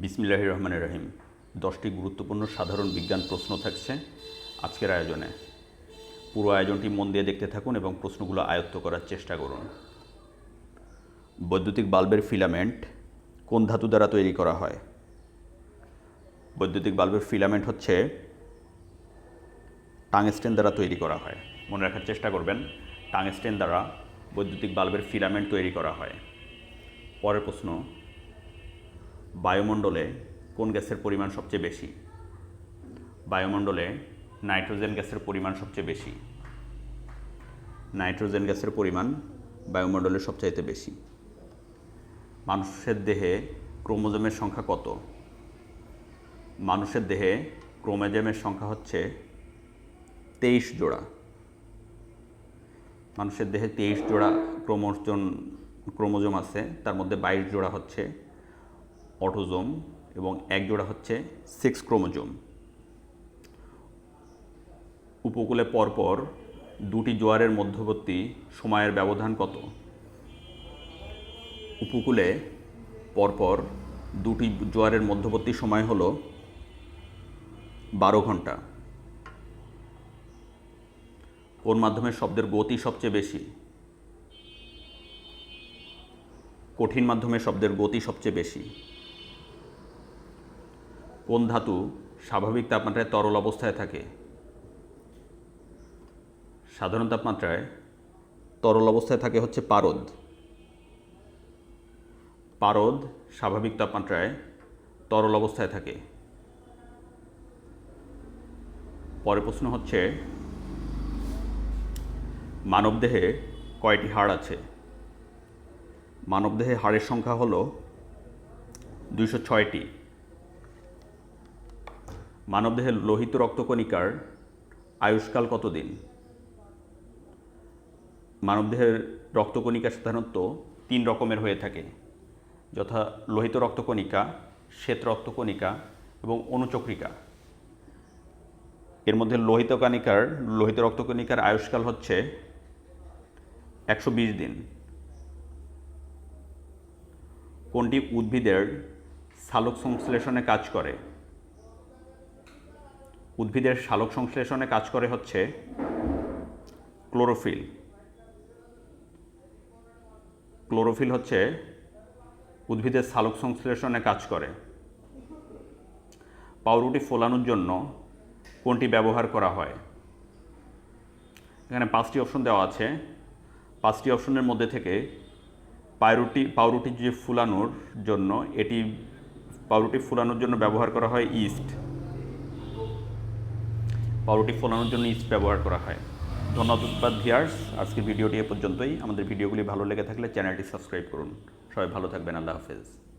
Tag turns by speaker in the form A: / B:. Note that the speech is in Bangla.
A: বিসমিল্লাহির রহমানির রহিম। 10টি গুরুত্বপূর্ণ সাধারণ বিজ্ঞান প্রশ্ন থাকছে আজকের আয়োজনে। পুরো আয়োজনটি মন দিয়ে দেখতে থাকুন এবং প্রশ্নগুলো আয়ত্ত করার চেষ্টা করুন। বৈদ্যুতিক বাল্বের ফিলামেন্ট কোন ধাতু দ্বারা তৈরি করা হয়? বৈদ্যুতিক বাল্বের ফিলামেন্ট হচ্ছে টাংস্টেন দ্বারা তৈরি করা হয়। মনে রাখার চেষ্টা করবেন, টাংস্টেন দ্বারা বৈদ্যুতিক বাল্বের ফিলামেন্ট তৈরি করা হয়। পরের প্রশ্ন, বায়ুমণ্ডলে কোন গ্যাসের পরিমাণ সবচেয়ে বেশি? বায়ুমণ্ডলে নাইট্রোজেন গ্যাসের পরিমাণ সবচেয়ে বেশি। নাইট্রোজেন গ্যাসের পরিমাণ বায়ুমণ্ডলে সবচাইতে বেশি। মানুষের দেহে ক্রোমোজোমের সংখ্যা কত? মানুষের দেহে ক্রোমোজোমের সংখ্যা হচ্ছে 23 জোড়া। মানুষের দেহে 23 জোড়া ক্রোমোজোম আছে, তার মধ্যে 22 জোড়া হচ্ছে অটোজোম এবং 1 জোড়া হচ্ছে সেক্স ক্রোমোজোম। উপকূলে পরপর দুটি জোয়ারের মধ্যবর্তী সময়ের ব্যবধান কত? উপকূলে পরপর দুটি জোয়ারের মধ্যবর্তী সময় হলো 12 ঘন্টা। কোন মাধ্যমে শব্দের গতি সবচেয়ে বেশি? কঠিন মাধ্যমে শব্দের গতি সবচেয়ে বেশি। কোন ধাতু স্বাভাবিক তাপমাত্রায় তরল অবস্থায় থাকে? সাধারণ তাপমাত্রায় তরল অবস্থায় থাকে হচ্ছে পারদ। পারদ স্বাভাবিক তাপমাত্রায় তরল অবস্থায় থাকে। পরের প্রশ্ন হচ্ছে, মানবদেহে কয়টি হাড় আছে? মানবদেহে হাড়ের সংখ্যা হলো 206টি। মানবদেহের লোহিত রক্তকণিকার আয়ুষ্কাল কতদিন? মানবদেহের রক্তকণিকা সাধারণত 3 রকমের হয়ে থাকে, যথা লোহিত রক্তকণিকা, শ্বেত রক্তকণিকা এবং অনুচক্রিকা। এর মধ্যে লোহিত রক্তকণিকার আয়ুষ্কাল হচ্ছে 120 দিন। কোনটি উদ্ভিদের সালোক সংশ্লেষণে কাজ করে? উদ্ভিদের সালোক সংশ্লেষণে কাজ করে হচ্ছে ক্লোরোফিল। ক্লোরোফিল হচ্ছে উদ্ভিদের সালোক সংশ্লেষণে কাজ করে। পাউরুটি ফোলানোর জন্য কোনটি ব্যবহার করা হয়? এখানে 5টি অপশন দেওয়া আছে। 5টি অপশনের মধ্যে থেকে পাউরুটি যে ফুলানোর জন্য পাউরুটি ফোলানোর জন্য ব্যবহার করা হয় ইস্ট। পাউরুটি ফোলানোর জন্য ইস্ট ব্যবহার করা হয়। ধন্যবাদ ভিউয়ার্স, আজকের ভিডিওটি এ পর্যন্তই। আমাদের ভিডিওগুলি ভালো লেগে থাকলে চ্যানেলটি সাবস্ক্রাইব করুন। সবাই ভালো থাকবেন। আল্লাহ হাফেজ।